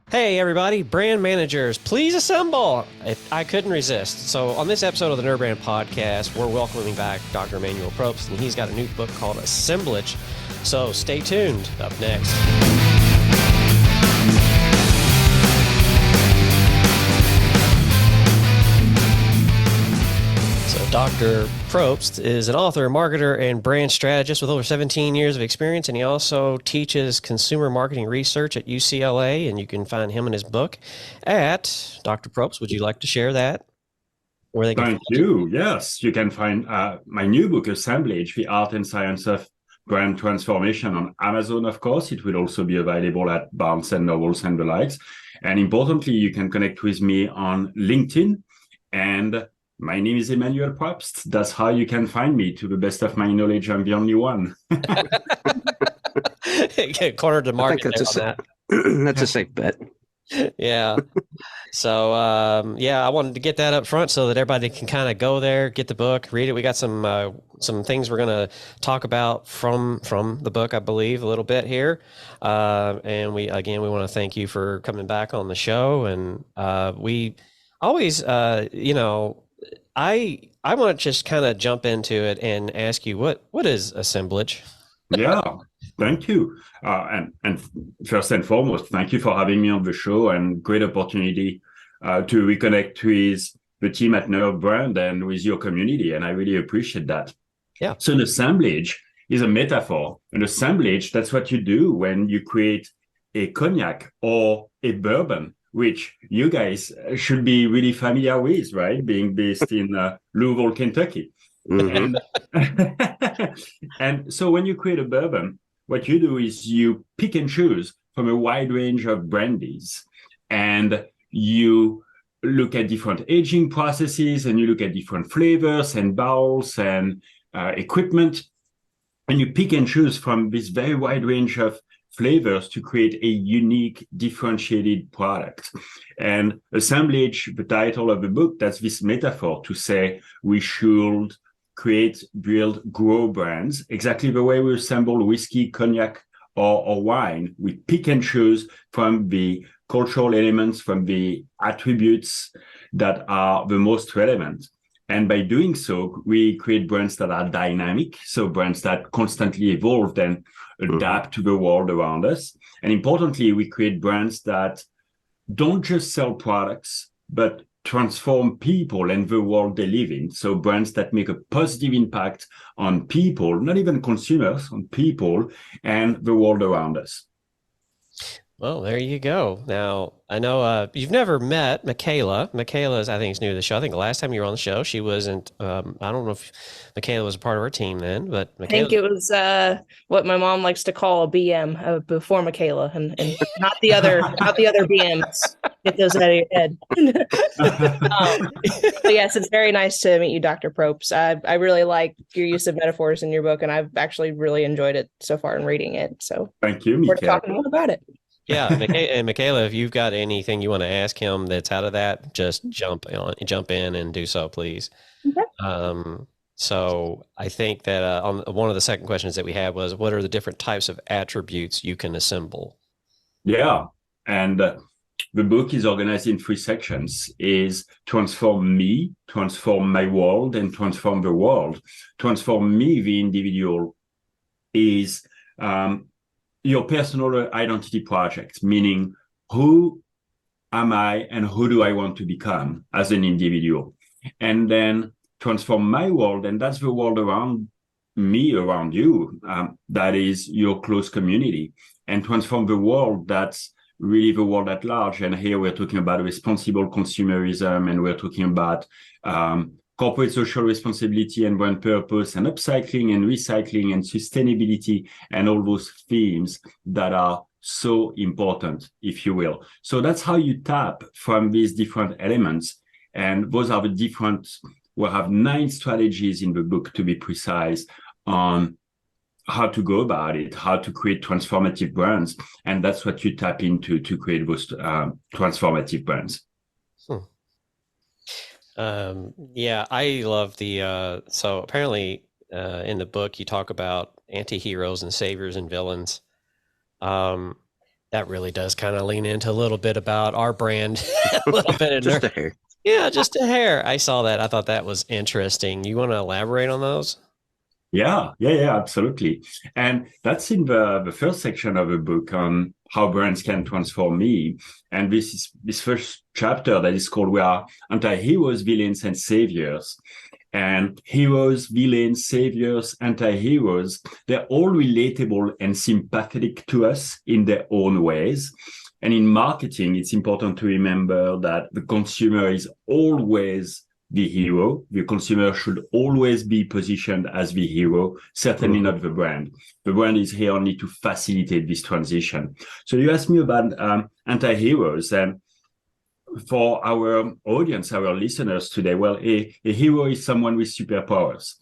Hey everybody, brand managers, please assemble! I couldn't resist. So on this episode of the NerdBrand Podcast, we're welcoming back Dr. Emmanuel Probst, and he's got a new book called Assemblage. So stay tuned. Up next. Dr. Probst is an author, marketer, and brand strategist with over 17 years of experience, and he also teaches consumer marketing research at UCLA, and you can find him and his book at Dr. Probst. Would you like to share that? Where they can Thank you. Yes, you can find my new book, Assemblage, The Art and Science of Brand Transformation, on Amazon, of course. It will also be available at Barnes & Nobles and the likes. And importantly, you can connect with me on LinkedIn, and my name is Emmanuel Probst. That's how you can find me. To the best of my knowledge, I'm the only one. Cornered the market. That's a safe bet. Yeah. So, I wanted to get that up front so that everybody can kind of go there, get the book, read it. We got some things we're going to talk about from the book, I believe, a little bit here. And we want to thank you for coming back on the show. And we always, I want to just kind of jump into it and ask you what is assemblage? Yeah, thank you. And first and foremost, thank you for having me on the show, and great opportunity to reconnect with the team at NerdBrand and with your community. And I really appreciate that. Yeah. So an assemblage is a metaphor. An assemblage, that's what you do when you create a cognac or a bourbon, which you guys should be really familiar with, right? Being based in Louisville, Kentucky. Mm-hmm. And so when you create a bourbon, what you do is you pick and choose from a wide range of brandies, and you look at different aging processes, and you look at different flavors and barrels and equipment, and you pick and choose from this very wide range of flavors to create a unique, differentiated product. And assemblage, the title of the book, that's this metaphor to say we should create, build, grow brands exactly the way we assemble whiskey, cognac, or wine. We pick and choose from the cultural elements, from the attributes that are the most relevant. And by doing so, we create brands that are dynamic, so brands that constantly evolve and adapt to the world around us. And importantly, we create brands that don't just sell products, but transform people and the world they live in. So brands that make a positive impact on people, not even consumers, on people and the world around us. Well, there you go. Now, I know you've never met Michaela. Michaela is, I think, is new to the show. I think the last time you were on the show, she wasn't, I don't know if Michaela was a part of our team then, but Michaela... I think it was what my mom likes to call a BM before Michaela, and not the other BMs. Get those out of your head. But yes, it's very nice to meet you, Dr. Probst. I really like your use of metaphors in your book, and I've actually really enjoyed it so far in reading it. So thank you, Michaela. We're talking more about it. Yeah, and Michaela, if you've got anything you want to ask him that's out of that, just jump in and do so, please. Okay. So I think that on one of the second questions that we had was, what are the different types of attributes you can assemble? Yeah, and the book is organized in 3 sections: is transform me, transform my world, and transform the world. Transform me, the individual, is your personal identity project, meaning who am I and who do I want to become as an individual? And then transform my world, and that's the world around me, around you, that is your close community. And transform the world, that's really the world at large. And here we're talking about responsible consumerism, and we're talking about corporate social responsibility and brand purpose, and upcycling and recycling and sustainability, and all those themes that are so important, if you will. So that's how you tap from these different elements. And those are the different, we'll have 9 strategies in the book, to be precise, on how to go about it, how to create transformative brands. And that's what you tap into to create those transformative brands. Yeah, I love the, so apparently in the book, you talk about anti-heroes and saviors and villains. That really does kind of lean into a little bit about our brand, a little bit of Just a hair. Yeah, just a hair. I saw that. I thought that was interesting. You want to elaborate on those? Yeah, absolutely. And that's in the first section of the book on how brands can transform me. And this is this first chapter that is called "We Are Anti-Heroes, Villains, and Saviors." And heroes, villains, saviors, anti-heroes, they're all relatable and sympathetic to us in their own ways. And in marketing, it's important to remember that the consumer is always the hero. The consumer should always be positioned as the hero, certainly not the brand. The brand is here only to facilitate this transition. So you asked me about anti-heroes, and for our audience, our listeners today, well, a hero is someone with superpowers.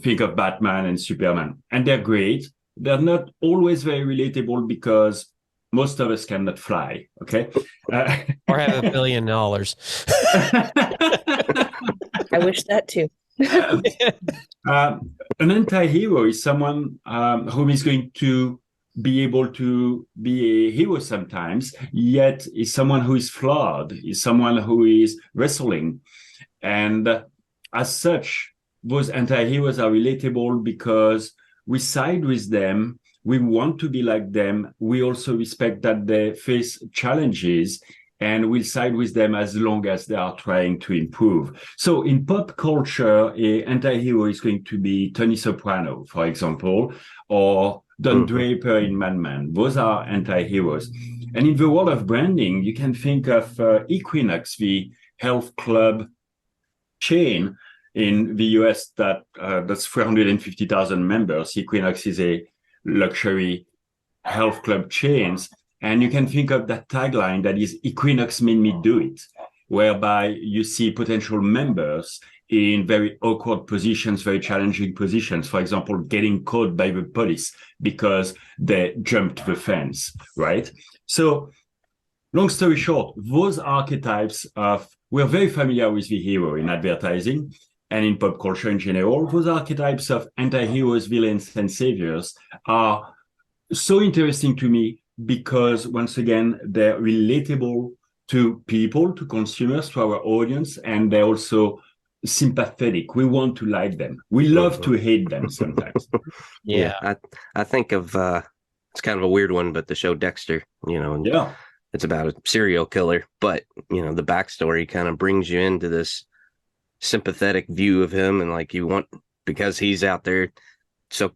Think of Batman and Superman, and they're great. They're not always very relatable because most of us cannot fly, okay? Or have $1 billion. I wish that too. An anti-hero is someone who is going to be able to be a hero sometimes, yet is someone who is flawed, is someone who is wrestling. And as such, those anti-heroes are relatable because we side with them, we want to be like them, we also respect that they face challenges, and we'll side with them as long as they are trying to improve. So in pop culture, an anti-hero is going to be Tony Soprano, for example, or Don Draper in Mad Men. Those are anti-heroes. And in the world of branding, you can think of Equinox, the health club chain in the US that's 350,000 members. Equinox is a luxury health club chains. And you can think of that tagline that is Equinox made me do it, whereby you see potential members in very awkward positions, very challenging positions. For example, getting caught by the police because they jumped the fence, right? So long story short, those archetypes we're very familiar with the hero in advertising and in pop culture in general. Those archetypes of anti-heroes, villains, and saviors are so interesting to me because, once again, they're relatable to people, to consumers, to our audience, and they're also sympathetic. We want to like them. We love to hate them sometimes. Yeah. I think of it's kind of a weird one, but the show Dexter, and it's about a serial killer, but the backstory kind of brings you into this sympathetic view of him, and like you want, because he's out there so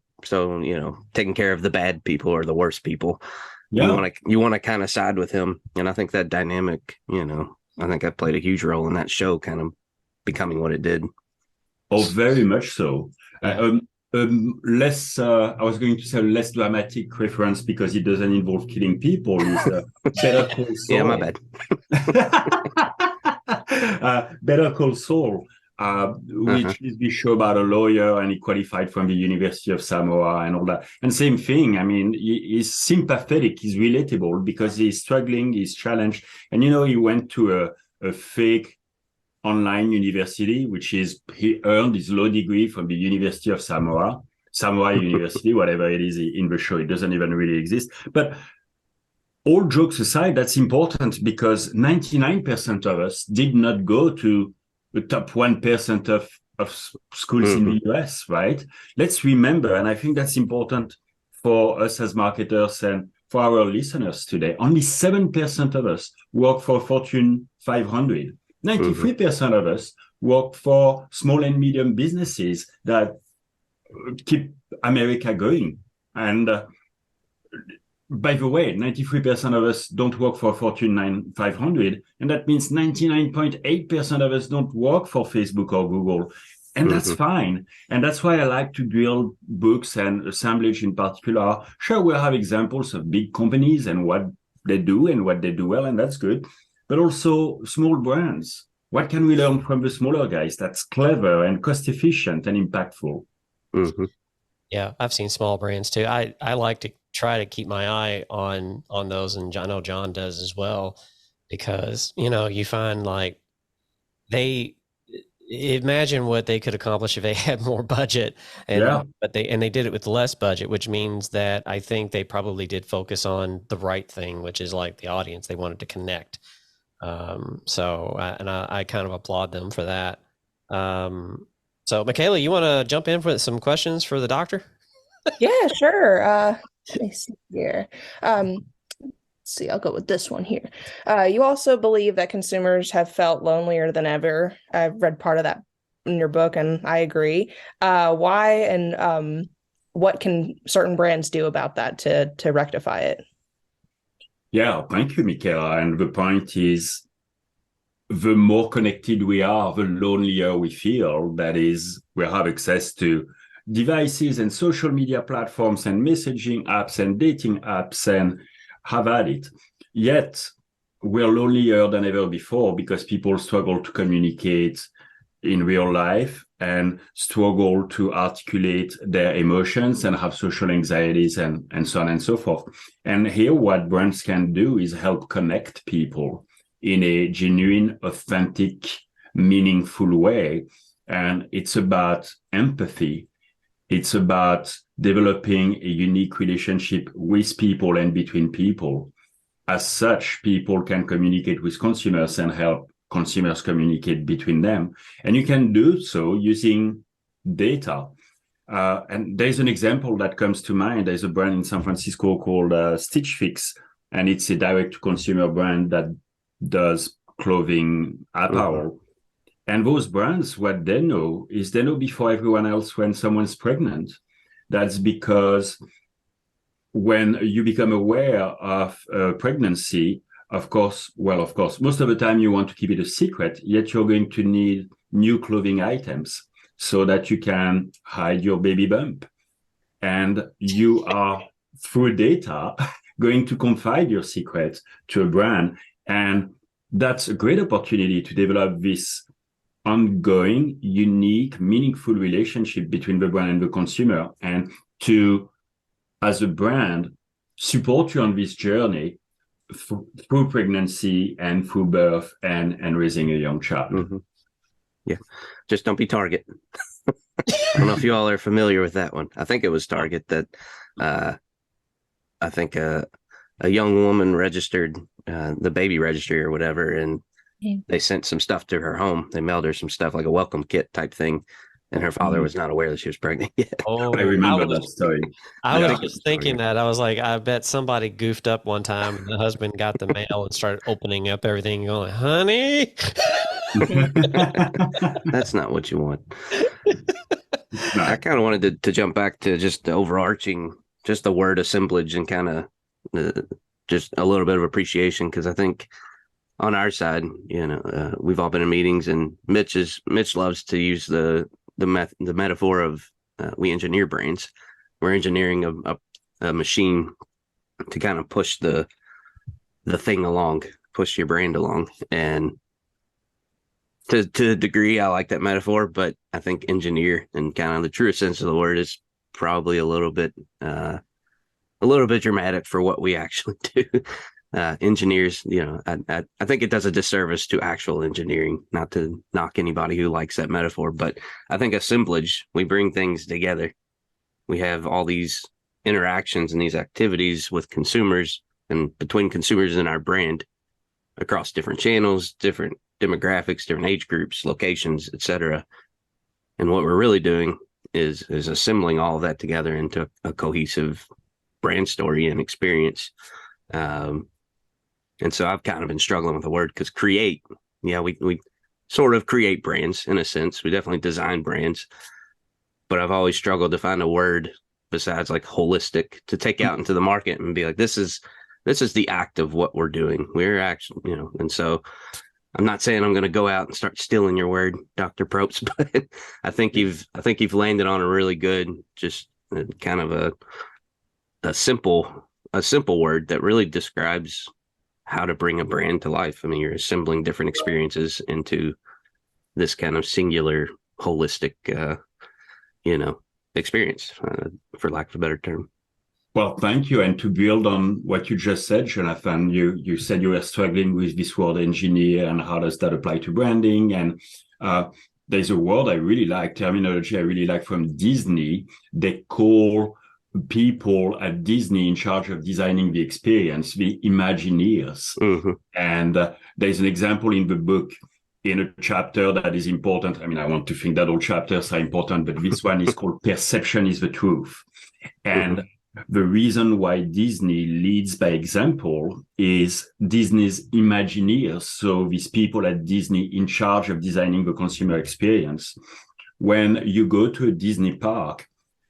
taking care of the bad people or the worst people. You want to kind of side with him, and I think that dynamic, I think that played a huge role in that show kind of becoming what it did. Oh, very much so. Less, I was going to say less dramatic reference because it doesn't involve killing people. Is Better Call Saul. Yeah, my bad. Better Call Saul, which is the show about a lawyer, and he qualified from the University of Samoa and all that. And same thing. I mean, he's sympathetic, he's relatable because he's struggling, he's challenged. And, he went to a fake online university, which is, he earned his law degree from the University of Samoa University, whatever it is in the show. It doesn't even really exist. But all jokes aside, that's important because 99% of us did not go to the top 1% of schools in the US, right? Let's remember, and I think that's important for us as marketers and for our listeners today, only 7% of us work for Fortune 500. 93% of us work for small and medium businesses that keep America going. And by the way, 93% of us don't work for Fortune 500. And that means 99.8% of us don't work for Facebook or Google. And that's fine. And that's why I like to build books, and Assemblage in particular. Sure, we'll have examples of big companies and what they do and what they do well, and that's good. But also small brands. What can we learn from the smaller guys that's clever and cost efficient and impactful? Yeah, I've seen small brands too. I like to try to keep my eye on those, and I know John does as well, because you find like imagine what they could accomplish if they had more budget, but they did it with less budget, which means that I think they probably did focus on the right thing, which is like the audience. They wanted to connect. I kind of applaud them for that. So Michaela, you want to jump in for some questions for the doctor? Yeah, sure. Let me see here. Let's see, I'll go with this one here. You also believe that consumers have felt lonelier than ever. I've read part of that in your book, and I agree. Why and what can certain brands do about that to rectify it? Yeah, thank you, Michaela. And the point is, the more connected we are, the lonelier we feel. That is, we have access to devices and social media platforms and messaging apps and dating apps and have at it. Yet, we're lonelier than ever before because people struggle to communicate in real life and struggle to articulate their emotions and have social anxieties and so on and so forth. And here, what brands can do is help connect people in a genuine, authentic, meaningful way. And it's about empathy. It's about developing a unique relationship with people and between people. As such, people can communicate with consumers and help consumers communicate between them. And you can do so using data. And there's an example that comes to mind. There's a brand in San Francisco called Stitch Fix, and it's a direct-to-consumer brand that does clothing apparel. Mm-hmm. And those brands, what they know is they know before everyone else when someone's pregnant. That's because when you become aware of pregnancy, of course, most of the time you want to keep it a secret, yet you're going to need new clothing items so that you can hide your baby bump. And you are, through data, going to confide your secret to a brand. And that's a great opportunity to develop this ongoing, unique, meaningful relationship between the brand and the consumer, and to, as a brand, support you on this journey through pregnancy and through birth and raising a young child. Mm-hmm. Yeah, just don't be Target. I don't know if you all are familiar with that one. I think it was Target that I think a young woman registered the baby registry or whatever, and they sent some stuff to her home. They mailed her some stuff, like a welcome kit type thing, and her father was not aware that she was pregnant yet. Oh, I remember that story. I was just thinking that. I was like, I bet somebody goofed up one time, and the husband got the mail and started opening up everything and going, honey. That's not what you want. I kind of wanted to jump back to just the overarching, just the word assemblage, and kind of just a little bit of appreciation, because I think on our side, we've all been in meetings, and Mitch loves to use the metaphor of we engineer brains. We're engineering a machine to kind of push the thing along, push your brand along. And to a degree, I like that metaphor, but I think engineer, in kind of the truest sense of the word, is probably a little bit dramatic for what we actually do. Engineers, I think it does a disservice to actual engineering, not to knock anybody who likes that metaphor, but I think assemblage, we bring things together. We have all these interactions and these activities with consumers and between consumers and our brand across different channels, different demographics, different age groups, locations, etc. And what we're really doing is assembling all of that together into a cohesive brand story and experience. And so I've kind of been struggling with the word, because create, we sort of create brands in a sense. We definitely design brands, but I've always struggled to find a word besides like holistic to take out into the market and be like, this is the act of what we're doing. We're actually, and so I'm not saying I'm going to go out and start stealing your word, Dr. Probst, but I think you've landed on a really good, just kind of a simple word that really describes how to bring a brand to life. I mean, you're assembling different experiences into this kind of singular, holistic, experience, for lack of a better term. Well, thank you. And to build on what you just said, Jonathan, you said you were struggling with this word engineer and how does that apply to branding? And there's a word I really like, terminology I really like from Disney. They call people at Disney in charge of designing the experience the Imagineers. Mm-hmm. And there's an example in the book in a chapter that is important. I mean, I want to think that all chapters are important, but this one is called Perception is the Truth. And the reason why Disney leads by example is Disney's Imagineers. So these people at Disney in charge of designing the consumer experience. When you go to a Disney park,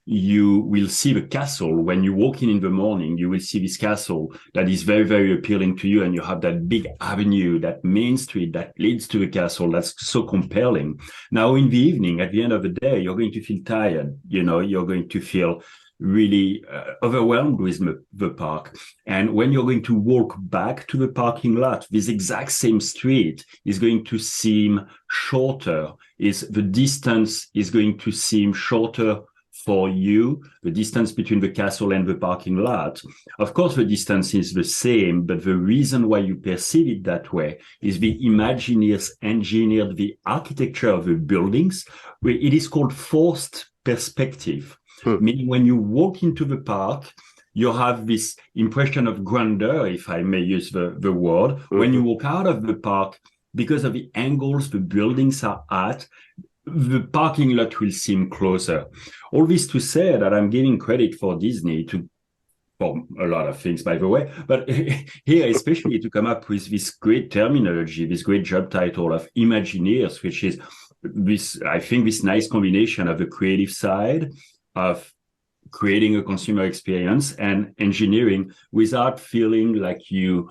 you will see the castle. When you walk in the morning, you will see this castle that is very, very appealing to you. And you have that big avenue, that main street that leads to the castle. That's so compelling. Now, in the evening, at the end of the day, you're going to feel tired. You're going to feel really overwhelmed with the park. And when you're going to walk back to the parking lot, this exact same street is going to seem shorter. The distance is going to seem shorter for you, the distance between the castle and the parking lot. Of course, the distance is the same, but the reason why you perceive it that way is the Imagineers engineered the architecture of the buildings, where it is called forced perspective. Meaning when you walk into the park, you have this impression of grandeur, if I may use the word. When you walk out of the park, because of the angles the buildings are at, the parking lot will seem closer. All this to say that I'm giving credit for Disney for a lot of things, by the way, but here especially to come up with this great terminology, this great job title of Imagineers, which is this nice combination of the creative side of creating a consumer experience and engineering without feeling like you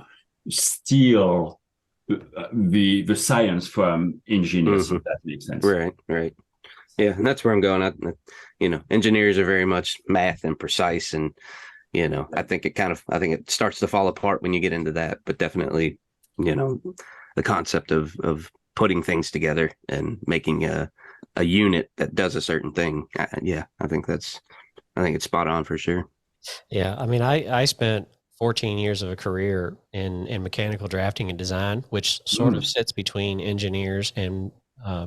steal the science from engineers, if that makes sense. Right. Yeah, and that's where I'm going. Engineers are very much math and precise, and I think it starts to fall apart when you get into that. But definitely, the concept of putting things together and making a unit that does a certain thing. I think it's spot on for sure. Yeah, I mean, I spent 14 years of a career in mechanical drafting and design, which sort of sits between engineers and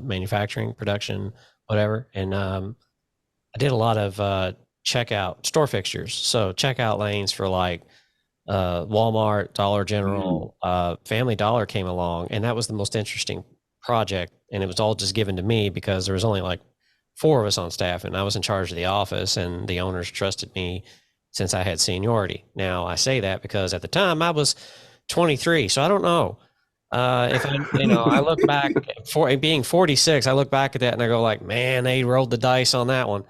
manufacturing, production, whatever. And I did a lot of checkout store fixtures. So checkout lanes for like Walmart, Dollar General, Family Dollar came along. And that was the most interesting project. And it was all just given to me because there was only like 4 of us on staff and I was in charge of the office, and the owners trusted me since I had seniority. Now I say that because at the time I was 23. So I don't know if I look back for being 46, I look back at that and I go like, man, they rolled the dice on that one.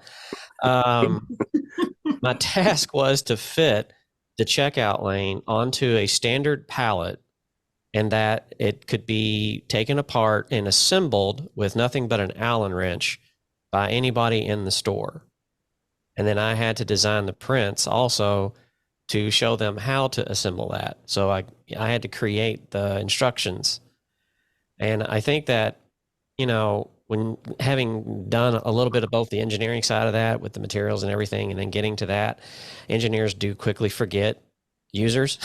My task was to fit the checkout lane onto a standard pallet, and that it could be taken apart and assembled with nothing but an Allen wrench by anybody in the store. And then I had to design the prints also to show them how to assemble that. So I had to create the instructions. And I think that, when having done a little bit of both the engineering side of that with the materials and everything, and then getting to that, engineers do quickly forget users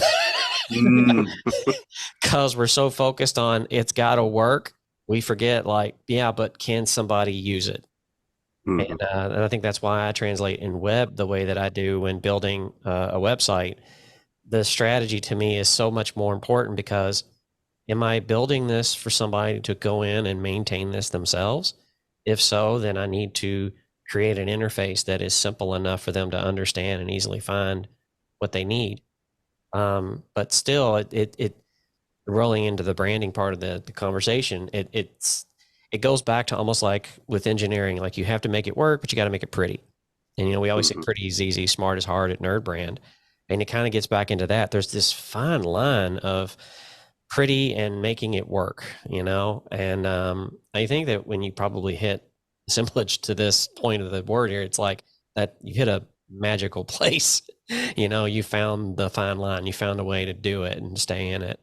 because we're so focused on it's got to work. We forget but can somebody use it? And I think that's why I translate in web the way that I do when building a website. The strategy to me is so much more important, because am I building this for somebody to go in and maintain this themselves? If so, then I need to create an interface that is simple enough for them to understand and easily find what they need. But still, it rolling into the branding part of the conversation, it goes back to almost like with engineering, like you have to make it work, but you got to make it pretty. And, we always say pretty is easy, smart is hard at NerdBrand. And it kind of gets back into that. There's this fine line of pretty and making it work, and I think that when you probably hit assemblage to this point of the word here, it's like that you hit a magical place. You found the fine line, you found a way to do it and stay in it.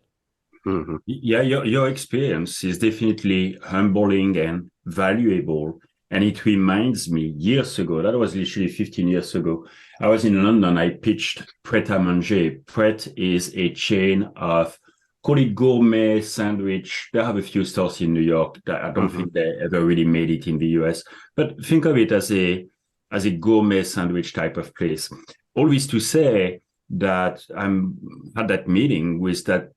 Yeah, your experience is definitely humbling and valuable. And it reminds me, years ago, that was literally 15 years ago, I was in London, I pitched Pret a Manger. Pret is a chain of call it gourmet sandwich. They have a few stores in New York that I don't think they ever really made it in the US. But think of it as a gourmet sandwich type of place. All this to say that I'm at that meeting with that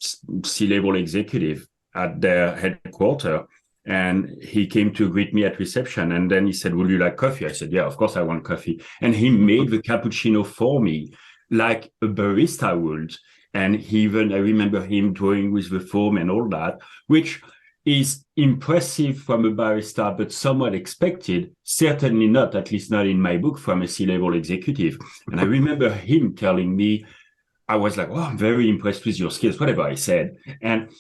C-level executive at their headquarters, and he came to greet me at reception, and then he said, "Would you like coffee?" I said, "Yeah, of course I want coffee." And he made the cappuccino for me like a barista would. And I remember him drawing with the foam and all that, which is impressive from a barista, but somewhat expected, certainly not, at least not in my book, from a C-level executive. And I remember him telling me, I was like, "Oh, I'm very impressed with your skills," whatever I said. And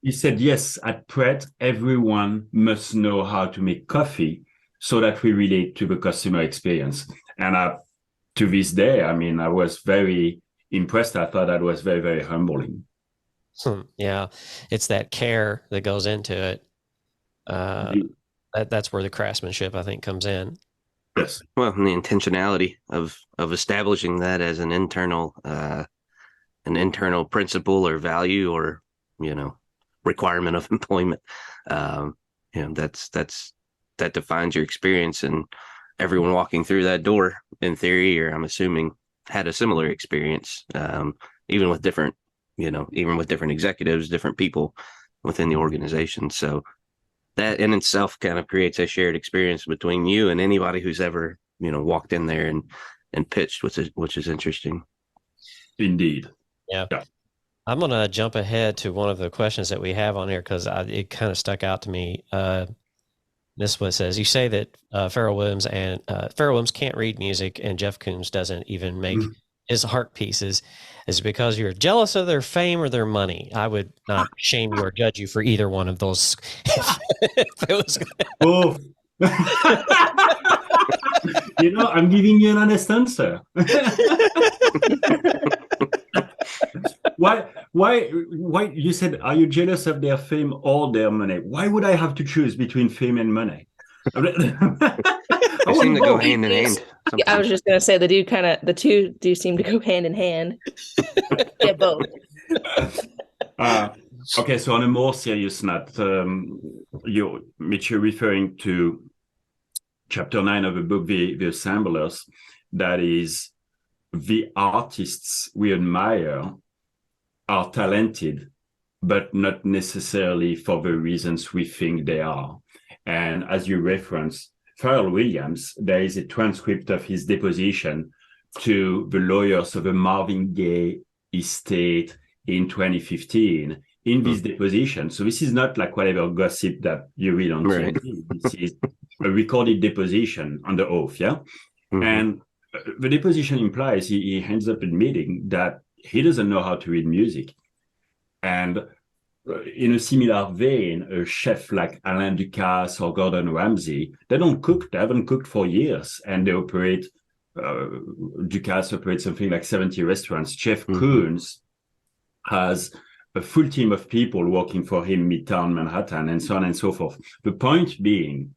he said, "Yes, at Pret, everyone must know how to make coffee so that we relate to the customer experience." And to this day, I mean, I was very impressed. I thought that was very, very humbling. Yeah, it's that care that goes into it. That's where the craftsmanship, I think, comes in. Yes. Well, and the intentionality of establishing that as an internal principle or value or, requirement of employment. That defines your experience, and everyone walking through that door, in theory, or I'm assuming, had a similar experience, even with different executives, different people within the organization. So that in itself kind of creates a shared experience between you and anybody who's ever, walked in there and pitched, which is interesting. Indeed. Yeah. I'm going to jump ahead to one of the questions that we have on here because it kind of stuck out to me. This one says, you say that Pharrell Williams can't read music and Jeff Koons doesn't even make his art pieces. Is it because you're jealous of their fame or their money? I would not shame you or judge you for either one of those. Oh. I'm giving you an honest answer. Why you said, are you jealous of their fame or their money? Why would I have to choose between fame and money? They seem to go hand in hand. I was just going to say the two do seem to go hand in hand. Yeah, both. Okay, so on a more serious note, you're referring to chapter 9 of the book, The Assemblage, that is, the artists we admire are talented, but not necessarily for the reasons we think they are. And as you referenced, Pharrell Williams, there is a transcript of his deposition to the lawyers of the Marvin Gaye estate in 2015. In this deposition, so this is not like whatever gossip that you read on TV. This is a recorded deposition under oath, yeah? And the deposition implies he ends up admitting that he doesn't know how to read music. And in a similar vein, a chef like Alain Ducasse or Gordon Ramsay, they don't cook. They haven't cooked for years. And they operate, Ducasse operates something like 70 restaurants. Jeff Koons has a full team of people working for him, Midtown Manhattan, and so on and so forth. The point being,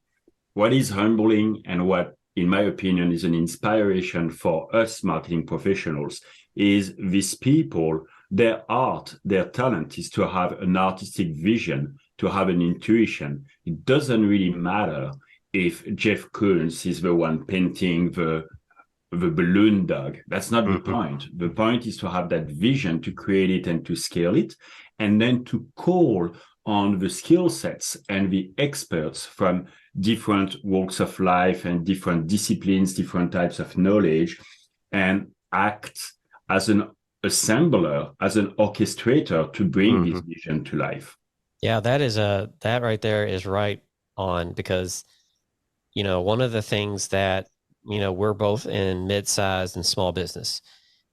what is humbling and what, in my opinion, is an inspiration for us marketing professionals is these people, their art, their talent is to have an artistic vision, to have an intuition. It doesn't really matter if Jeff Koons is the one painting the balloon dog. That's not the point. The point is to have that vision, to create it and to scale it, and then to call on the skill sets and the experts from different walks of life and different disciplines, different types of knowledge, and act as an assembler, as an orchestrator to bring this vision to life. Yeah, that right there is right on, because, one of the things that, we're both in mid-sized and small business.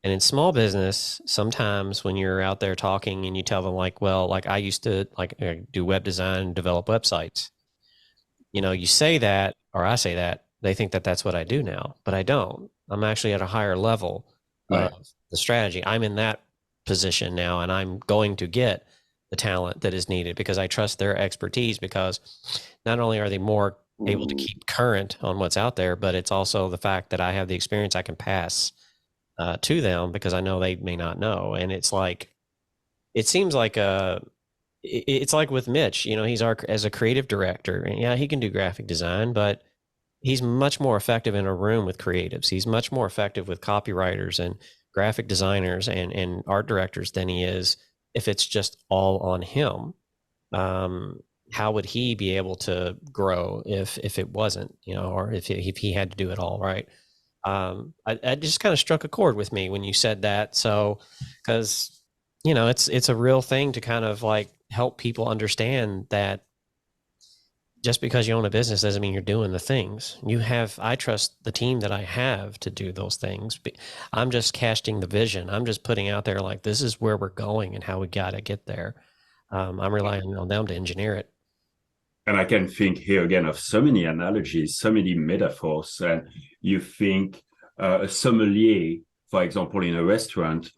And in small business, sometimes when you're out there talking and you tell them I used to do web design and develop websites, you say that, or I say that, they think that that's what I do now, but I don't. I'm actually at a higher level of the strategy. I'm in that position now, and I'm going to get the talent that is needed because I trust their expertise, because not only are they more able to keep current on what's out there, but it's also the fact that I have the experience I can pass to them because I know they may not know. And it's like, it seems like it's like with Mitch, he's as a creative director, and yeah, he can do graphic design, but he's much more effective in a room with creatives. He's much more effective with copywriters and graphic designers and art directors than he is if it's just all on him. How would he be able to grow if it wasn't, or if he had to do it all, right? I just kind of struck a chord with me when you said that. So, because, it's a real thing to kind of like help people understand that just because you own a business doesn't mean you're doing the things I trust the team that I have to do those things. I'm just casting the vision. I'm just putting out there like, this is where we're going and how we got to get there. I'm relying on them to engineer it. And I can think here again of so many analogies, so many metaphors. And you think a sommelier, for example, in a restaurant,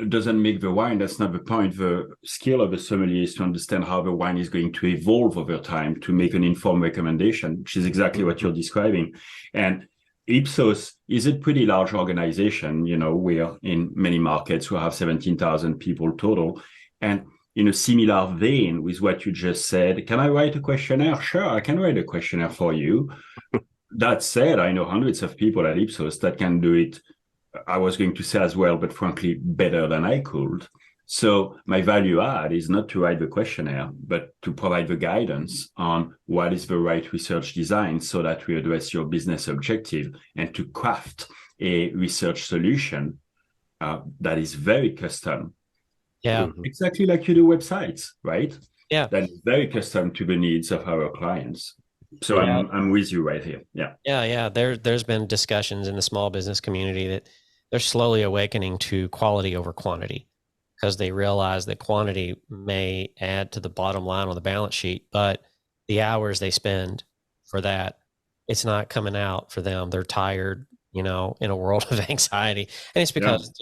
doesn't make the wine. That's not the point. The skill of a sommelier is to understand how the wine is going to evolve over time to make an informed recommendation, which is exactly what you're describing. And Ipsos is a pretty large organization. We're in many markets. We have 17,000 people total. And in a similar vein with what you just said, can I write a questionnaire? Sure, I can write a questionnaire for you. That said, I know hundreds of people at Ipsos that can do it, I was going to say as well, but frankly, better than I could. So my value add is not to write the questionnaire, but to provide the guidance on what is the right research design so that we address your business objective, and to craft a research solution that is very custom. Yeah. Exactly like you do websites, right? Yeah. That is very custom to the needs of our clients. So yeah. I'm with you right here. Yeah. Yeah. There's been discussions in the small business community that they're slowly awakening to quality over quantity, because they realize that quantity may add to the bottom line on the balance sheet, but the hours they spend for that, it's not coming out for them. They're tired, in a world of anxiety. And it's because,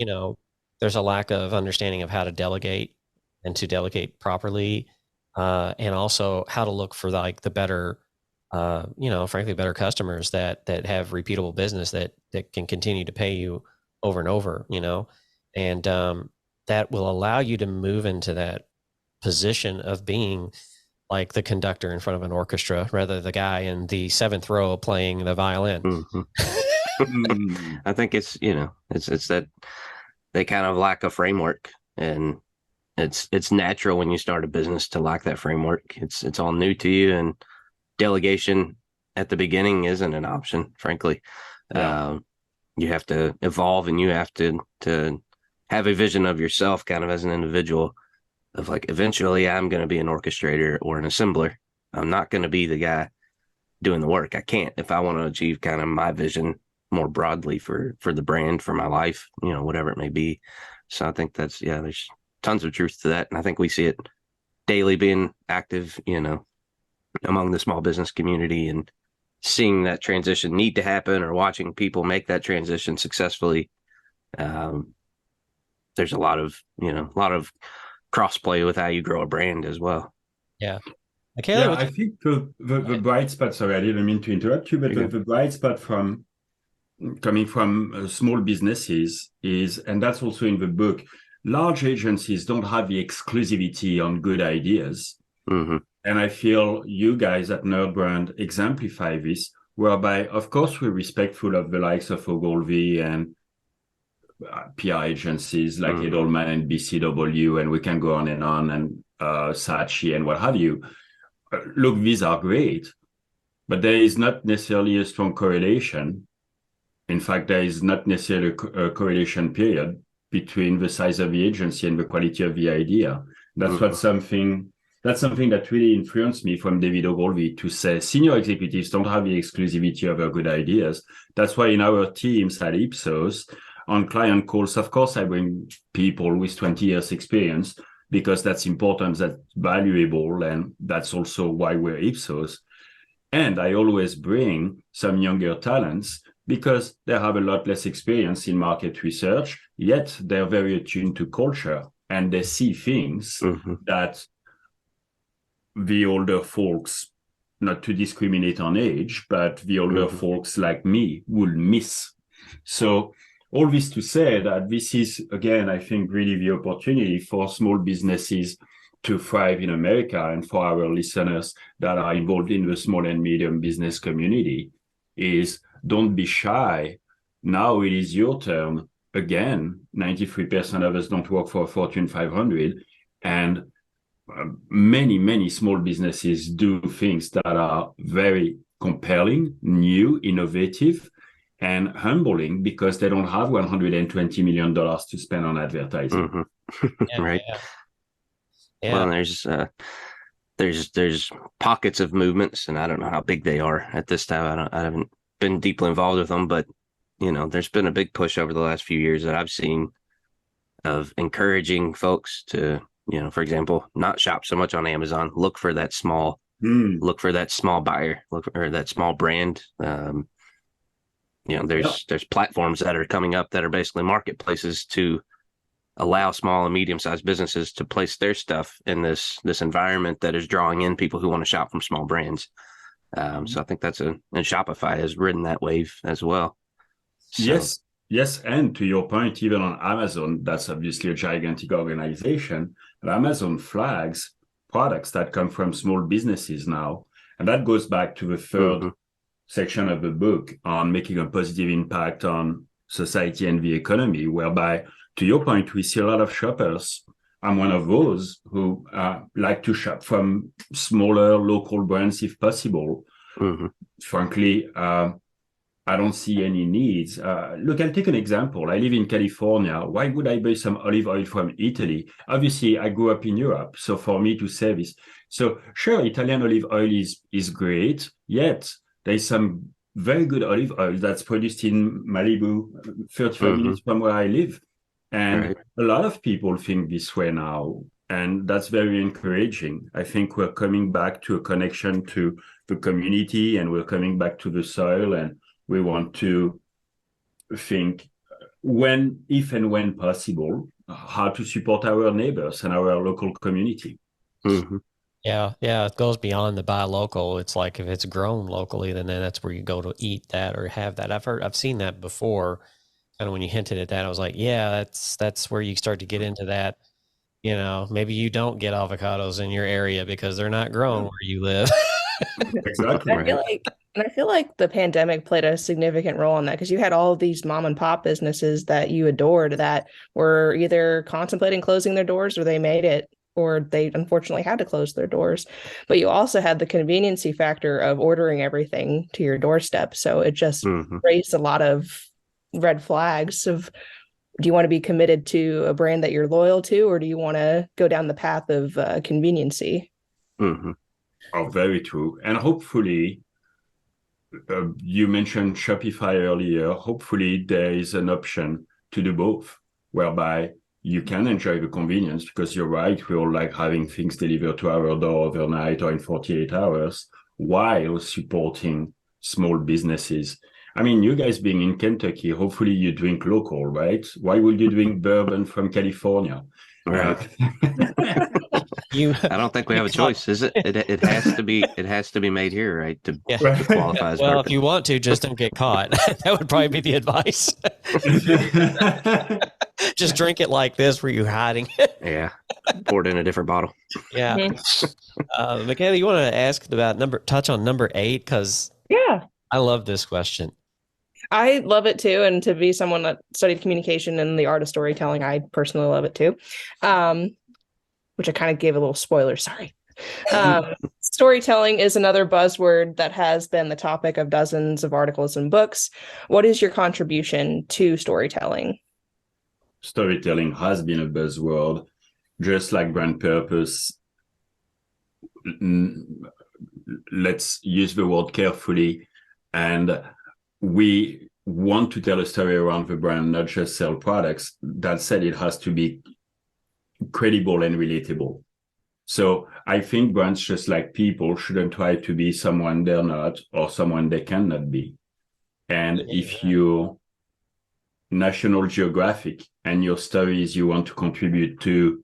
there's a lack of understanding of how to delegate and to delegate properly, and also how to look for like the better, frankly, better customers that have repeatable business that can continue to pay you over and over, and that will allow you to move into that position of being like the conductor in front of an orchestra rather than the guy in the seventh row playing the violin. Mm-hmm. I think it's that they kind of lack a framework, and it's natural when you start a business to lack that framework. It's all new to you, and delegation at the beginning isn't an option, frankly. Yeah. You have to evolve, and you have to have a vision of yourself kind of as an individual of like, eventually I'm going to be an orchestrator or an assembler. I'm not going to be the guy doing the work. I can't, if I want to achieve kind of my vision more broadly for the brand, for my life, whatever it may be. So I think there's tons of truth to that. And I think we see it daily being active, among the small business community, and seeing that transition need to happen, or watching people make that transition successfully. There's a lot of cross-play with how you grow a brand as well. Yeah. I think the bright spot, sorry, I didn't mean to interrupt you, but the bright spot coming from small businesses is, and that's also in the book, large agencies don't have the exclusivity on good ideas. Mm-hmm. And I feel you guys at NerdBrand exemplify this, whereby, of course, we're respectful of the likes of Ogilvy and PR agencies like Edelman and BCW, and we can go on, and Saatchi and what have you. Look, these are great, but there is not necessarily a strong correlation. In fact, there is not necessarily a correlation period between the size of the agency and the quality of the idea. That's something that really influenced me from David Ogilvy to say senior executives don't have the exclusivity of their good ideas. That's why in our teams at Ipsos, on client calls, of course, I bring people with 20 years experience, because that's important, that's valuable, and that's also why we're Ipsos. And I always bring some younger talents because they have a lot less experience in market research, yet they're very attuned to culture, and they see things that the older folks, not to discriminate on age, but the older folks like me will miss. So all this to say that this is, again, I think really the opportunity for small businesses to thrive in America, and for our listeners that are involved in the small and medium business community, is don't be shy. Now it is your turn. Again, 93% of us don't work for Fortune 500, and many small businesses do things that are very compelling, new, innovative, and humbling because they don't have $120 million to spend on advertising. Mm-hmm. Right. Yeah. Well, there's pockets of movements, and I don't know how big they are at this time. I haven't been deeply involved with them, but there's been a big push over the last few years that I've seen of encouraging folks to, for example, not shop so much on Amazon. Look for that small buyer, or that small brand. There's platforms that are coming up that are basically marketplaces to allow small and medium-sized businesses to place their stuff in this environment that is drawing in people who want to shop from small brands. So I think and Shopify has ridden that wave as well. So. Yes. And to your point, even on Amazon, that's obviously a gigantic organization. And Amazon flags products that come from small businesses now. And that goes back to the third section of the book on making a positive impact on society and the economy, whereby, to your point, we see a lot of shoppers. I'm one of those who like to shop from smaller local brands if possible. Frankly, I don't see any needs. Look, I'll take an example. I live in California. Why would I buy some olive oil from Italy? Obviously, I grew up in Europe. So for me to say this, so sure, Italian olive oil is great. Yet there's some very good olive oil that's produced in Malibu, 35 minutes from where I live. And a lot of people think this way now. And that's very encouraging. I think we're coming back to a connection to the community, and we're coming back to the soil, and we want to think if and when possible, how to support our neighbors and our local community. Yeah, it goes beyond the buy local. It's like if it's grown locally, then that's where you go to eat that or have that. I've seen that before. And when you hinted at that, I was like, yeah, that's where you start to get into that. Maybe you don't get avocados in your area because they're not grown where you live. Exactly. I feel like the pandemic played a significant role in that, because you had all of these mom and pop businesses that you adored that were either contemplating closing their doors, or they made it, or they unfortunately had to close their doors. But you also had the conveniency factor of ordering everything to your doorstep. So it just raised a lot of red flags of, do you want to be committed to a brand that you're loyal to, or do you want to go down the path of conveniency? Oh, very true. And hopefully, you mentioned Shopify earlier. Hopefully, there is an option to do both, whereby you can enjoy the convenience, because you're right, we all like having things delivered to our door overnight or in 48 hours, while supporting small businesses. I mean, you guys being in Kentucky, hopefully you drink local, right? Why would you drink bourbon from California? Right. I don't think we have a choice, is it? It has to be made here, right? To qualify as well, bourbon. if you want to, just don't get caught. That would probably be the advice. Just drink it like this where you're hiding. Yeah. Pour it in a different bottle. Yeah. Michaela, you want to touch on number 8? Because I love this question. I love it too. And to be someone that studied communication and the art of storytelling, I personally love it too. Which I kind of gave a little spoiler. Sorry. Storytelling is another buzzword that has been the topic of dozens of articles and books. What is your contribution to storytelling? Storytelling has been a buzzword, just like brand purpose. Let's use the word carefully. And we want to tell a story around the brand, not just sell products. That said, it has to be credible and relatable. So I think brands, just like people, shouldn't try to be someone they're not or someone they cannot be. And if you're National Geographic and your stories you want to contribute to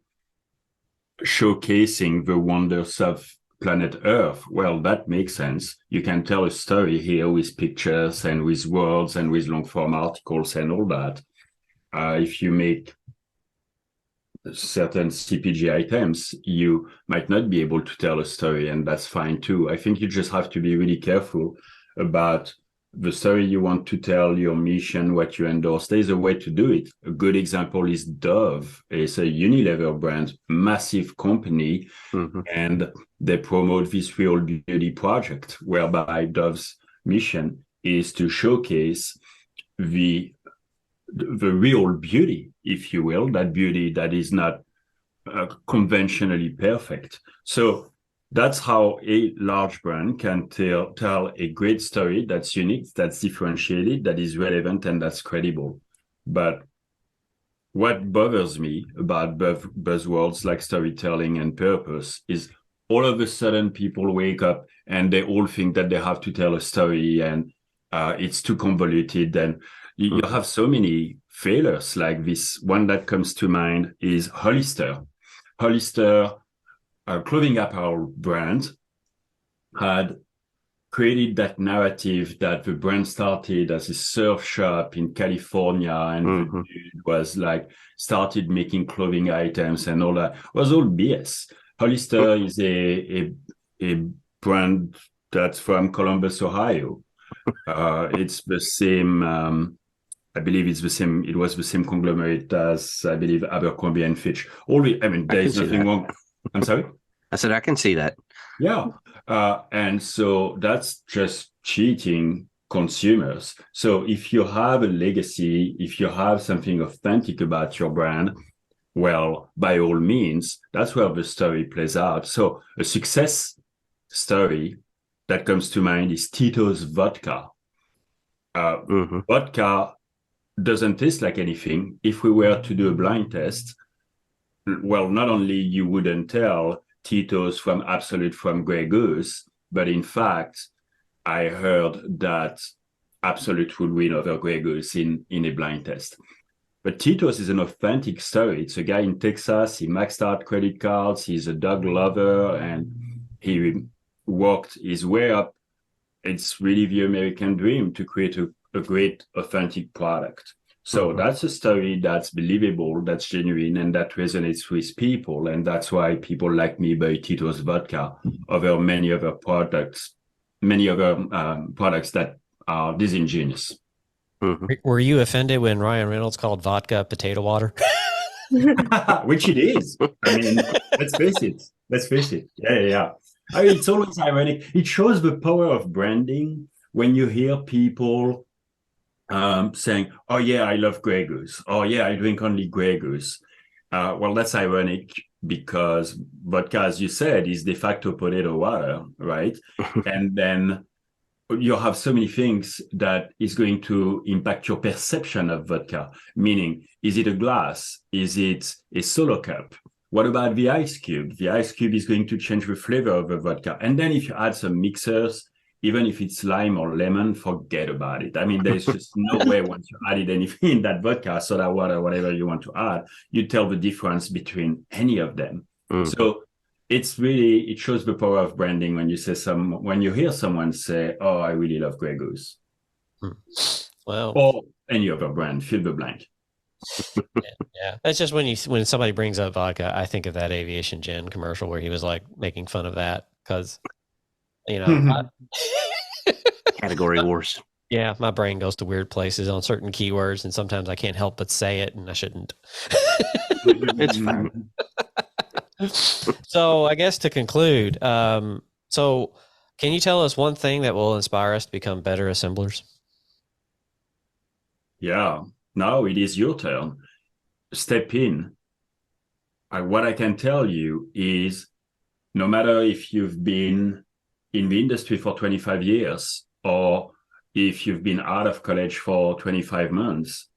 showcasing the wonders of planet Earth, well, that makes sense. You can tell a story here with pictures and with words and with long form articles and all that. If you make certain CPG items, you might not be able to tell a story, and that's fine too. I think you just have to be really careful about the story you want to tell, your mission, what you endorse. There's a way to do it. A good example is Dove. It's a Unilever brand, massive company, and they promote this Real Beauty project, whereby Dove's mission is to showcase the real beauty, if you will, that beauty that is not conventionally perfect. So that's how a large brand can tell a great story that's unique, that's differentiated, that is relevant, and that's credible. But what bothers me about buzzwords like storytelling and purpose is all of a sudden people wake up and they all think that they have to tell a story, and it's too convoluted, and you have so many failures like this. One that comes to mind is Hollister. Hollister, a clothing apparel brand, had created that narrative that the brand started as a surf shop in California, and the dude was like started making clothing items and all that. It was all BS. Hollister is a brand that's from Columbus, Ohio. It's the same. I believe it's the same. It was the same conglomerate as, I believe, Abercrombie and Fitch. There's nothing wrong. I'm sorry? I said, I can see that. Yeah. And so that's just cheating consumers. So if you have a legacy, if you have something authentic about your brand, well, by all means, that's where the story plays out. So a success story that comes to mind is Tito's vodka. Vodka doesn't taste like anything. If we were to do a blind test, well, not only you wouldn't tell Tito's from Absolute from Grey Goose, but in fact, I heard that Absolute would win over Grey Goose in a blind test. But Tito's is an authentic story. It's a guy in Texas. He maxed out credit cards. He's a dog lover, and he worked his way up. It's really the American dream to create a great, authentic product. So that's a story that's believable, that's genuine, and that resonates with people. And that's why people like me buy Tito's vodka over many other products that are disingenuous. Were you offended when Ryan Reynolds called vodka potato water? Which it is. I mean, let's face it. Yeah. I mean, it's always ironic. It shows the power of branding when you hear people saying, oh, yeah, I love Grey Goose. Oh, yeah, I drink only Grey Goose. Well, that's ironic because vodka, as you said, is de facto potato water, right? And then you have so many things that is going to impact your perception of vodka. Meaning, is it a glass? Is it a solo cup? What about the ice cube? The ice cube is going to change the flavor of the vodka. And then if you add some mixers, even if it's lime or lemon, forget about it. I mean, there's just no way once you added anything in that vodka, soda water, whatever you want to add, you tell the difference between any of them. So it shows the power of branding when you hear someone say, oh, I really love Grey Goose. Well, or any other brand, fill the blank. Yeah. That's just when somebody brings up vodka, I think of that Aviation Gin commercial where he was like making fun of that because, category wars. Yeah, my brain goes to weird places on certain keywords, and sometimes I can't help but say it, and I shouldn't. It's fine. So I guess to conclude, so can you tell us one thing that will inspire us to become better assemblers? Yeah, now it is your turn. Step in. What I can tell you is no matter if you've been in the industry for 25 years or if you've been out of college for 25 months,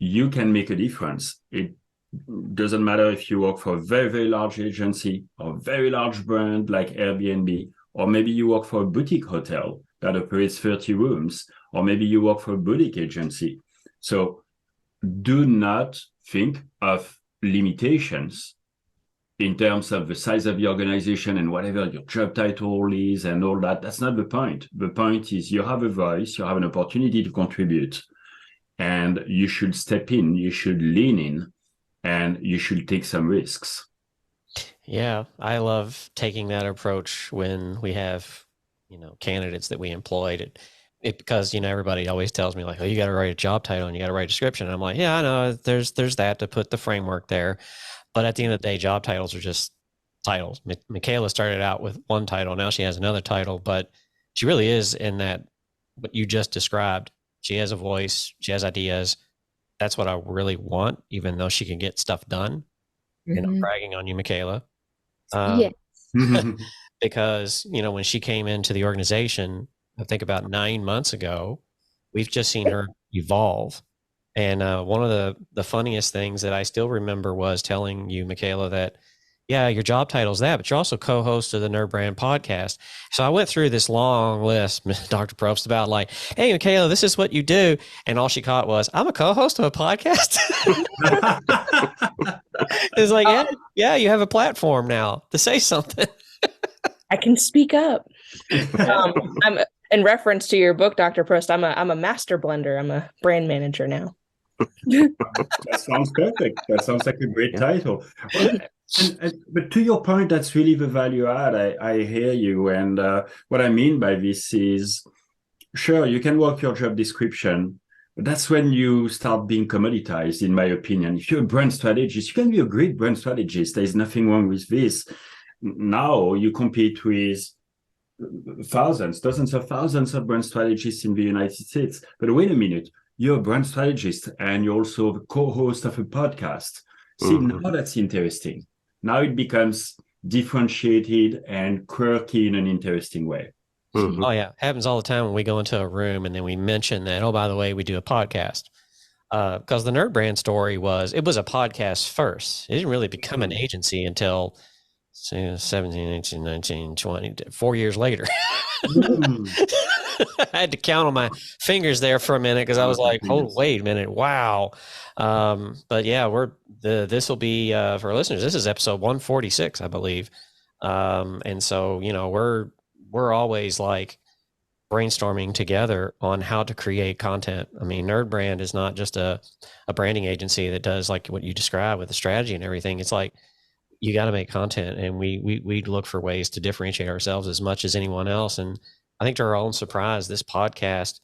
you can make a difference. It doesn't matter if you work for a very, very large agency or a very large brand like Airbnb, or maybe you work for a boutique hotel that operates 30 rooms, or maybe you work for a boutique agency. So do not think of limitations in terms of the size of the organization and whatever your job title is and all that. That's not the point. The point is you have a voice, you have an opportunity to contribute. and you should step in, you should lean in, and you should take some risks. Yeah, I love taking that approach when we have, candidates that we employed. Because everybody always tells me like, oh, you got to write a job title and you got to write a description. And I'm like, yeah, I know there's that to put the framework there, but at the end of the day, job titles are just titles. Michaela started out with one title, now she has another title, but she really is in that what you just described. She has a voice, she has ideas. That's what I really want, even though she can get stuff done. I'm bragging on you, Michaela. Yes. Because, when she came into the organization, I think about 9 months ago, we've just seen her evolve. And one of the funniest things that I still remember was telling you, Michaela, that, yeah, your job title is that, but you're also co-host of the NerdBrand Podcast. So I went through this long list, Dr. Probst, about like, hey, Michaela, this is what you do. And all she caught was, I'm a co-host of a podcast. It's like, yeah, you have a platform now to say something. I can speak up. I'm in reference to your book, Dr. Probst. I'm a master blender. I'm a brand manager now. That sounds perfect. That sounds like a great title. But to your point, that's really the value add. I hear you. And what I mean by this is, sure, you can work your job description, but that's when you start being commoditized, in my opinion. If you're a brand strategist, you can be a great brand strategist. There's nothing wrong with this. Now you compete with dozens of thousands of brand strategists in the United States. But wait a minute, you're a brand strategist and you're also the co-host of a podcast. See, now that's interesting. Now it becomes differentiated and quirky in an interesting way. Oh, yeah. Happens all the time when we go into a room and then we mention that, oh, by the way, we do a podcast. Because the NerdBrand story was a podcast first. It didn't really become an agency until 17, 18, 19, 20, 4 years later. I had to count on my fingers there for a minute because I was like, oh, wait a minute. Wow. But yeah, this will be, for listeners, this is episode 146, I believe. And so, we're always like brainstorming together on how to create content. I mean, NerdBrand is not just a branding agency that does like what you described with the strategy and everything. It's like, you got to make content, and we look for ways to differentiate ourselves as much as anyone else. And I think to our own surprise, this podcast,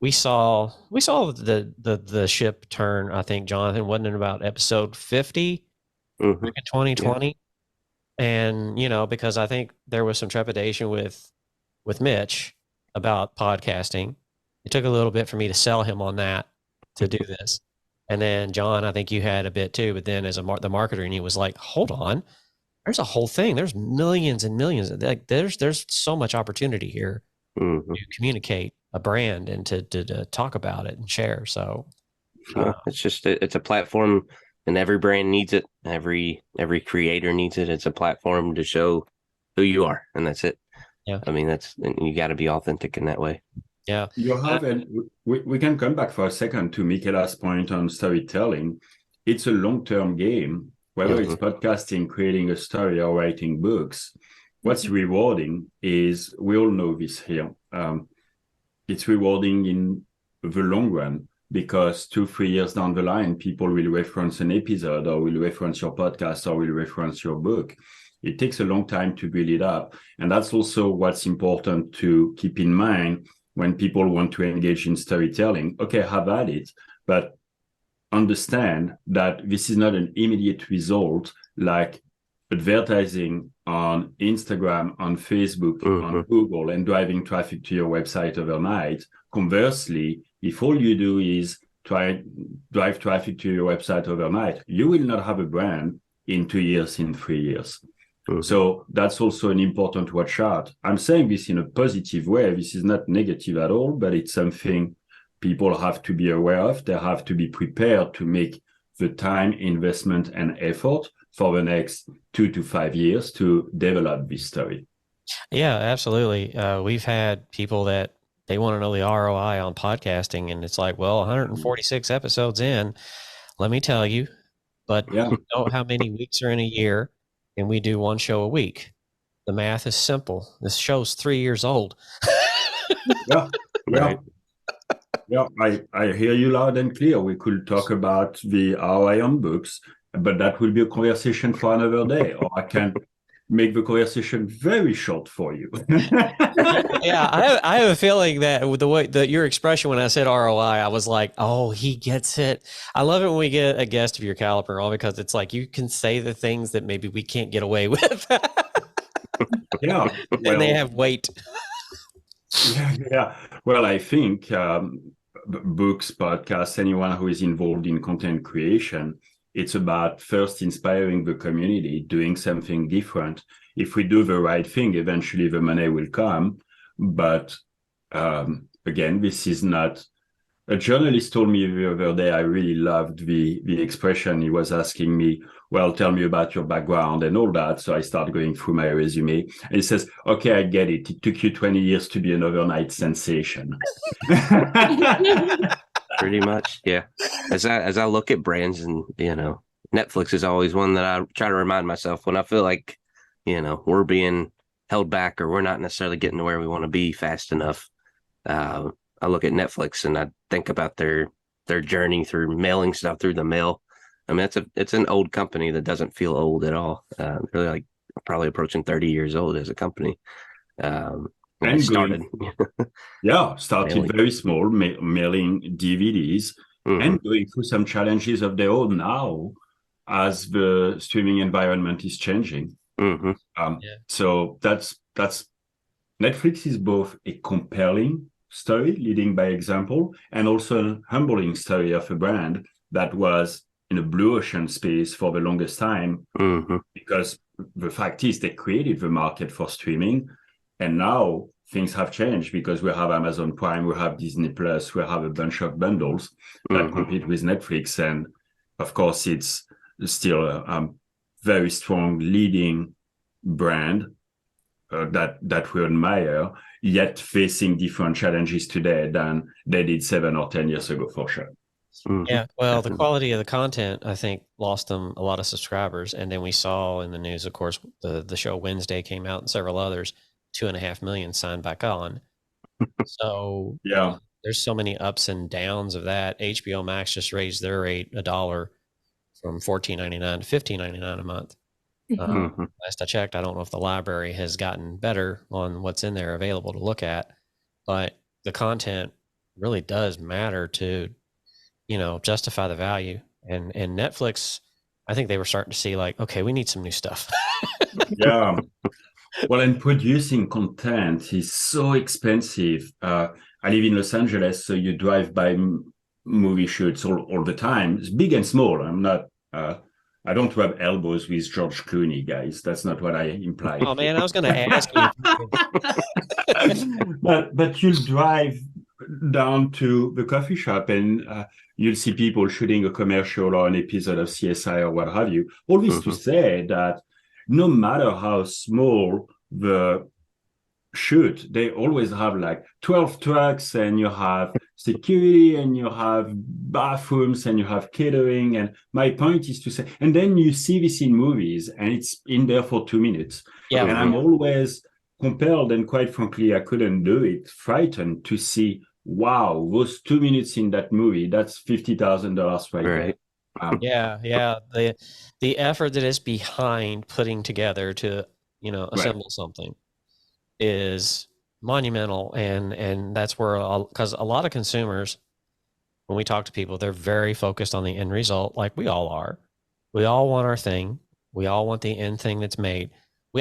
we saw the ship turn. I think, Jonathan, wasn't it about episode 50 in 2020? Yeah. And because I think there was some trepidation with Mitch about podcasting. It took a little bit for me to sell him on that to do this. And then, John, I think you had a bit too, but then as the marketer, and he was like, hold on, there's a whole thing. There's millions and millions. Like there's so much opportunity here to communicate a brand and to talk about it and share. So it's a platform, and every brand needs it. Every creator needs it. It's a platform to show who you are, and that's it. Yeah. I mean, you got to be authentic in that way. Yeah. You have, and we can come back for a second to Michaela's point on storytelling. It's a long-term game, whether it's podcasting, creating a story, or writing books. What's rewarding is, we all know this here, it's rewarding in the long run, because 2-3 years down the line, people will reference an episode, or will reference your podcast, or will reference your book. It takes a long time to build it up. And that's also what's important to keep in mind when people want to engage in storytelling. Okay, have at it, but understand that this is not an immediate result like advertising on Instagram, on Facebook, on Google, and driving traffic to your website overnight. Conversely, if all you do is drive traffic to your website overnight, you will not have a brand in 2 years, in 3 years. So that's also an important watch out. I'm saying this in a positive way. This is not negative at all, but it's something people have to be aware of. They have to be prepared to make the time, investment, and effort for the next 2 to 5 years to develop this story. Yeah, absolutely. We've had people that they want to know the ROI on podcasting, and it's like, well, 146 episodes in, let me tell you, but you know how many weeks are in a year, and we do one show a week. The math is simple. This show's 3 years old. Yeah. Right. Yeah, I hear you loud and clear. We could talk about the ROI on books, but that will be a conversation for another day, or I can make the conversation very short for you. Yeah, I have a feeling that with the way that your expression when I said ROI, I was like, oh, he gets it. I love it when we get a guest of your caliber, all because it's like you can say the things that maybe we can't get away with. Yeah, and they have weight. Yeah. Well, I think books, podcasts, anyone who is involved in content creation, it's about first inspiring the community, doing something different. If we do the right thing, eventually the money will come. But again, this is not. A journalist told me the other day, I really loved the expression. He was asking me, well, tell me about your background and all that. So I started going through my resume. And he says, okay, I get it. It took you 20 years to be an overnight sensation. Pretty much, yeah. As I look at brands, and Netflix is always one that I try to remind myself when I feel like, we're being held back or we're not necessarily getting to where we want to be fast enough. I look at Netflix and I think about their journey through mailing stuff through the mail. I mean, it's an old company that doesn't feel old at all. Really, like probably approaching 30 years old as a company. And started, started very small, mailing DVDs, and going through some challenges of their own now as the streaming environment is changing. So that's Netflix is both a compelling story leading by example and also a humbling story of a brand that was in a blue ocean space for the longest time, because the fact is they created the market for streaming, and now things have changed because we have Amazon Prime, we have Disney Plus, we have a bunch of bundles that compete with Netflix, and of course it's still a very strong leading brand that we admire, yet facing different challenges today than they did 7 or 10 years ago, for sure. Yeah, well, the quality of the content, I think, lost them a lot of subscribers. And then we saw in the news, of course, the show Wednesday came out and several others, 2.5 million signed back on. So yeah, there's so many ups and downs of that. HBO Max just raised their rate $1 from $14.99 to $15.99 a month. Last I checked, I don't know if the library has gotten better on what's in there available to look at, but the content really does matter to, justify the value. And Netflix, I think they were starting to see like, okay, we need some new stuff. Yeah. Well, and producing content is so expensive. I live in Los Angeles, so you drive by movie shoots all the time. It's big and small. I'm not... I don't rub elbows with George Clooney, guys. That's not what I implied. Oh man, I was going to ask you. but you'll drive down to the coffee shop and you'll see people shooting a commercial or an episode of CSI or what have you. All this to say that no matter how small the shoot, they always have like 12 trucks, and you have security, and you have bathrooms, and you have catering. And my point is to say, and then you see this in movies and it's in there for 2 minutes. Yeah. And I'm always compelled, and quite frankly, I couldn't do it, frightened to see, wow, those 2 minutes in that movie, that's $50,000 right there. Yeah. The effort that is behind putting together to, assemble something is monumental, and that's where, because a lot of consumers, when we talk to people, they're very focused on the end result, like we all are. We all want our thing. We all want the end thing that's made.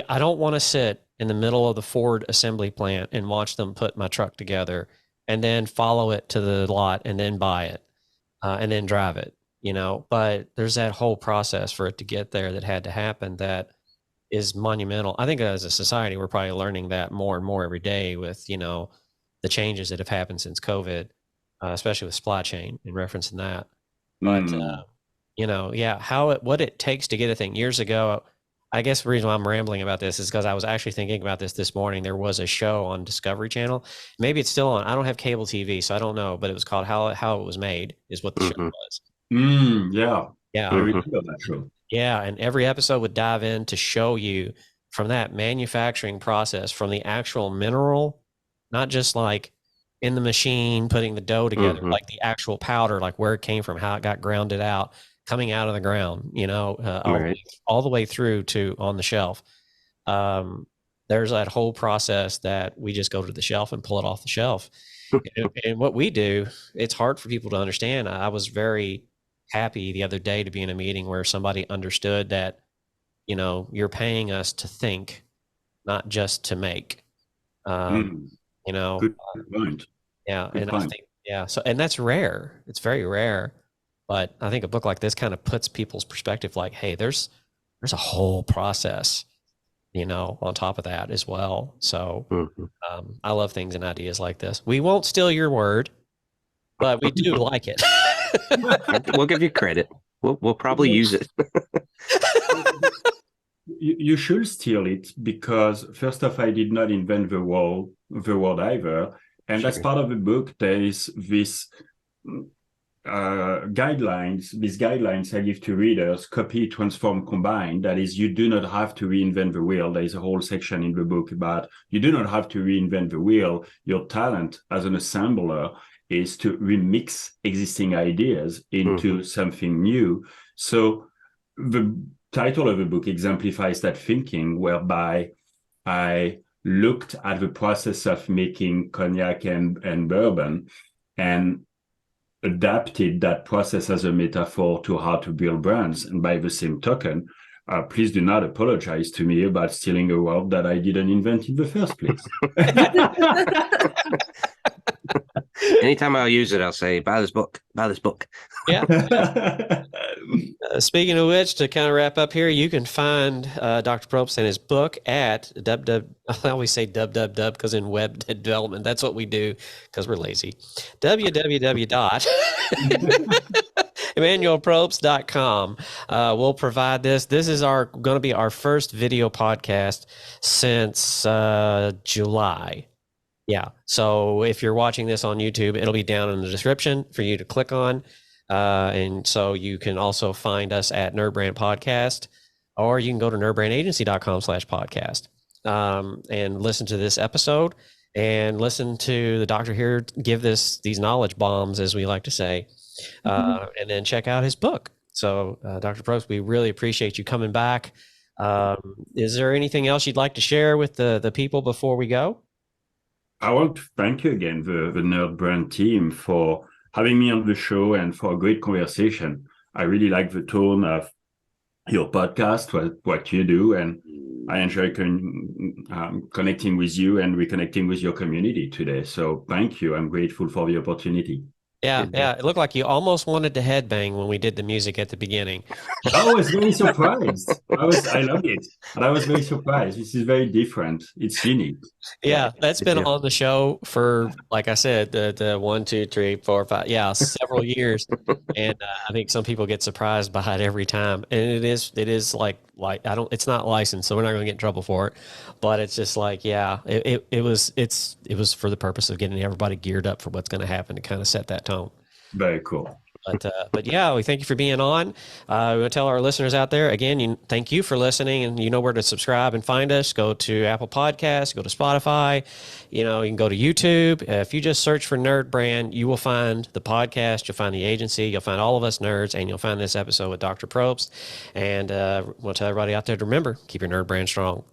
I don't want to sit in the middle of the Ford assembly plant and watch them put my truck together and then follow it to the lot and then buy it and then drive it, but there's that whole process for it to get there that had to happen that is monumental. I think as a society, we're probably learning that more and more every day with, the changes that have happened since COVID, especially with supply chain in referencing that. But, what it takes to get a thing. Years ago, I guess the reason why I'm rambling about this is because I was actually thinking about this morning. There was a show on Discovery Channel. Maybe it's still on. I don't have cable TV, so I don't know, but it was called How It Was Made is what the show was. Yeah. I remember that show. Yeah, and every episode would dive in to show you from that manufacturing process, from the actual mineral, not just like in the machine, putting the dough together, like the actual powder, like where it came from, how it got grounded out, coming out of the ground, all the way through to on the shelf. There's that whole process that we just go to the shelf and pull it off the shelf. And what we do, it's hard for people to understand. I was very happy the other day to be in a meeting where somebody understood that, you're paying us to think, not just to make. Good point. Yeah. Good and point. I think, so, and that's rare. It's very rare. But I think a book like this kind of puts people's perspective like, hey, there's a whole process, on top of that as well. So I love things and ideas like this. We won't steal your word, but we do like it. We'll give you credit. We'll probably use it. You should steal it because first off, I did not invent the word either. And as part of the book, there is this guidelines I give to readers: copy, transform, combine. That is, you do not have to reinvent the wheel. There is a whole section in the book about you do not have to reinvent the wheel. Your talent as an assembler is to remix existing ideas into something new. So the title of the book exemplifies that thinking, whereby I looked at the process of making cognac and bourbon and adapted that process as a metaphor to how to build brands. And by the same token, please do not apologize to me about stealing a word that I didn't invent in the first place. Anytime I'll use it, I'll say, buy this book. Yeah. Speaking of which, to kind of wrap up here, you can find Dr. Probst and his book at I always say www because in web development, that's what we do because we're lazy. www.emmanuelprobst.com. We'll provide this. This is going to be our first video podcast since July. Yeah. So if you're watching this on YouTube, it'll be down in the description for you to click on. And so you can also find us at NerdBrand Podcast, or you can go to nerdbrandagency.com/podcast and listen to this episode and listen to the doctor here give these knowledge bombs, as we like to say, and then check out his book. So, Dr. Probst, we really appreciate you coming back. Is there anything else you'd like to share with the people before we go? I want to thank you again, the NerdBrand team, for having me on the show and for a great conversation. I really like the tone of your podcast, what you do, and I enjoy connecting with you and reconnecting with your community today. So thank you. I'm grateful for the opportunity. Yeah. It looked like you almost wanted to headbang when we did the music at the beginning. I was very surprised. I love it. But I was very surprised. This is very different. It's unique. Yeah, that's been on the show for, like I said, the 1, 2, 3, 4, 5, several years. And I think some people get surprised by it every time. And it is like it's not licensed, so we're not going to get in trouble for it. But it's just like, it was for the purpose of getting everybody geared up for what's going to happen to kind of set that tone. Very cool. But yeah, we thank you for being on. We want to tell our listeners out there again, thank you for listening, and you know where to subscribe and find us. Go to Apple Podcasts, go to Spotify, you can go to YouTube. If you just search for NerdBrand, you will find the podcast, you'll find the agency, you'll find all of us nerds, and you'll find this episode with Dr. Probst. And we'll tell everybody out there to remember, keep your nerd brand strong.